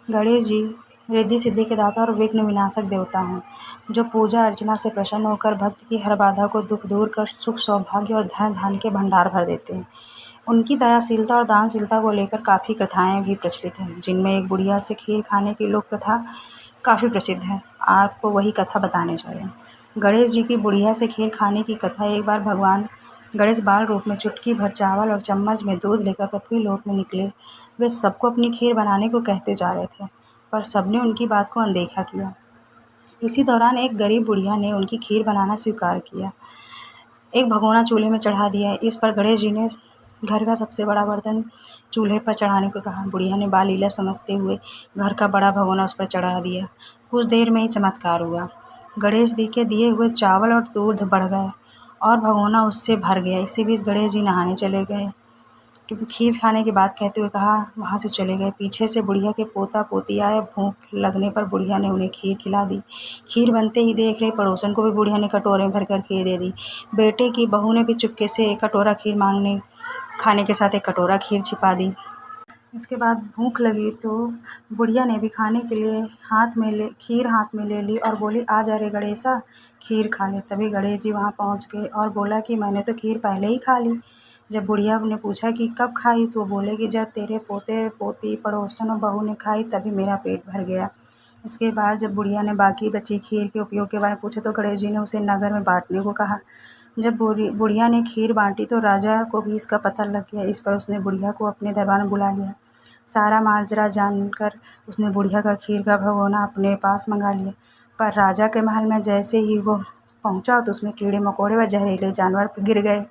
गणेश जी रिद्धि सिद्धि के दाता और विघ्न विनाशक देवता हैं, जो पूजा अर्चना से प्रसन्न होकर भक्त की हर बाधा को दुख दूर कर सुख सौभाग्य और धन धान्य के भंडार भर देते हैं। उनकी दयाशीलता और दानशीलता को लेकर काफ़ी कथाएं भी प्रचलित हैं, जिनमें एक बुढ़िया से खीर खाने की लोक कथा काफ़ी प्रसिद्ध है। आपको वही कथा बताने जा रहे हैं। गणेश जी की बुढ़िया से खीर खाने की कथा। एक बार भगवान गणेश बाल रूप में चुटकी भर चावल और चम्मच में दूध लेकर पृथ्वी लोक में निकले। वे सबको अपनी खीर बनाने को कहते जा रहे थे, पर सबने उनकी बात को अनदेखा किया। इसी दौरान एक गरीब बुढ़िया ने उनकी खीर बनाना स्वीकार किया। एक भगोना चूल्हे में चढ़ा दिया। इस पर गणेश जी ने घर का सबसे बड़ा बर्तन चूल्हे पर चढ़ाने को कहा। बुढ़िया ने बाल लीला समझते हुए घर का बड़ा भगोना उस पर चढ़ा दिया। कुछ देर में ही चमत्कार हुआ। गणेश जी के दिए हुए चावल और दूध बढ़ गए और भगोना उससे भर गया। इसी बीच गणेश जी नहाने चले गए। क्योंकि खीर खाने की बात कहते हुए कहा, वहाँ से चले गए। पीछे से बुढ़िया के पोता पोती आए। भूख लगने पर बुढ़िया ने उन्हें खीर खिला दी। खीर बनते ही देख रहे पड़ोसन को भी बुढ़िया ने कटोरे भर कर खीर दे दी। बेटे की बहू ने भी चुपके से एक कटोरा खीर मांगने खाने के साथ एक कटोरा खीर छिपा दी। इसके बाद भूख लगी तो बुढ़िया ने भी खाने के लिए खीर हाथ में ले ली और बोली, आ जा रे गणेशा, खीर खा ले। तभी गणेश जी वहाँ पहुँच गए और बोला कि मैंने तो खीर पहले ही खा ली। जब बुढ़िया ने पूछा कि कब खाई, तो बोले कि जब तेरे पोते पोती पड़ोसन और बहू ने खाई तभी मेरा पेट भर गया। इसके बाद जब बुढ़िया ने बाकी बची खीर के उपयोग के बारे में पूछा तो गणेश जी ने उसे नगर में बांटने को कहा। जब बुढ़िया ने खीर बांटी तो राजा को भी इसका पता लग गया। इस पर उसने बुढ़िया को अपने दरबार में बुला लिया। सारा माजरा जानकर उसने बुढ़िया का खीर का भगोना अपने पास मंगा लिया। पर राजा के महल में जैसे ही वो पहुंचा तो उसमें कीड़े मकोड़े व जहरीले जानवर गिर गए।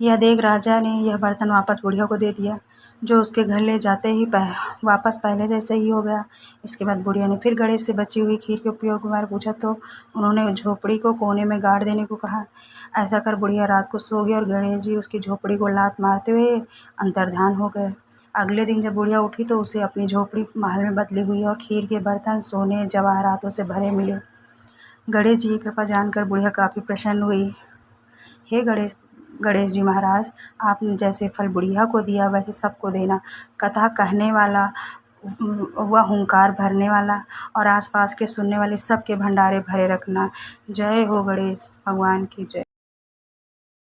यह देख राजा ने यह बर्तन वापस बुढ़िया को दे दिया, जो उसके घर ले जाते ही वापस पहले जैसे ही हो गया। इसके बाद बुढ़िया ने फिर गणेश से बची हुई खीर के उपयोग के बारे में पूछा तो उन्होंने झोपड़ी को कोने में गाड़ देने को कहा। ऐसा कर बुढ़िया रात को सो गई और गणेश जी उसकी झोपड़ी को लात मारते हुए अंतर्धान हो गए। अगले दिन जब बुढ़िया उठी तो उसे अपनी झोपड़ी महल में बदली हुई और खीर के बर्तन सोने जवाहरातों से भरे मिले। गणेश जी की कृपा जानकर बुढ़िया काफ़ी प्रसन्न हुई। हे गणेश जी महाराज, आपने जैसे फल बुढ़िया को दिया वैसे सबको देना। कथा कहने वाला व हुंकार भरने वाला और आसपास के सुनने वाले सबके भंडारे भरे रखना। जय हो गणेश भगवान की जय।